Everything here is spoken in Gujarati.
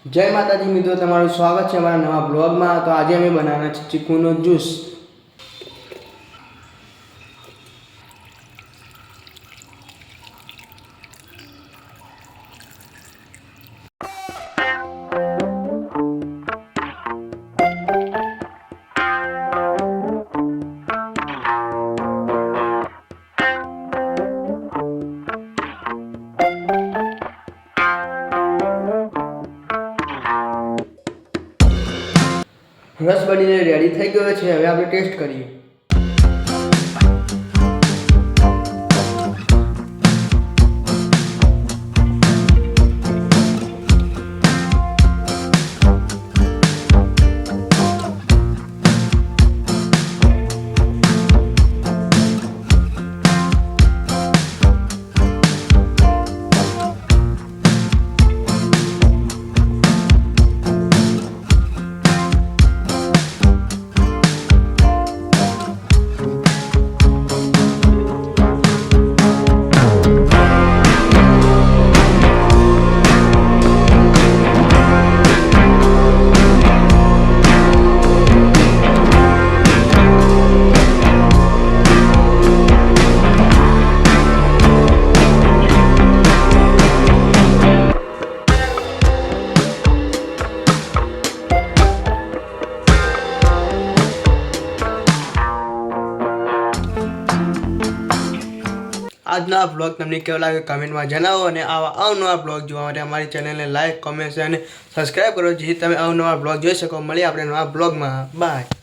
જય માતાજી મિત્રો, તમારું સ્વાગત છે અમારા નવા બ્લોગમાં। તો આજે અમે બનાવવાના છે ચીકુનો જ્યુસ। રસ બનીને રેડી થઈ ગયો છે। હવે આપણે ટેસ્ટ કરીએ। આજનો આ બ્લોગ તમને કેવો લાગે કમેન્ટમાં જણાવો અને આવા અવનવા બ્લોગ જોવા માટે અમારી ચેનલને લાઈક, કોમેન્ટ અને સબસ્ક્રાઈબ કરો જેથી તમે અવનવા બ્લોગ જોઈ શકો। મળીએ આપણે નવા બ્લોગમાં। બાય।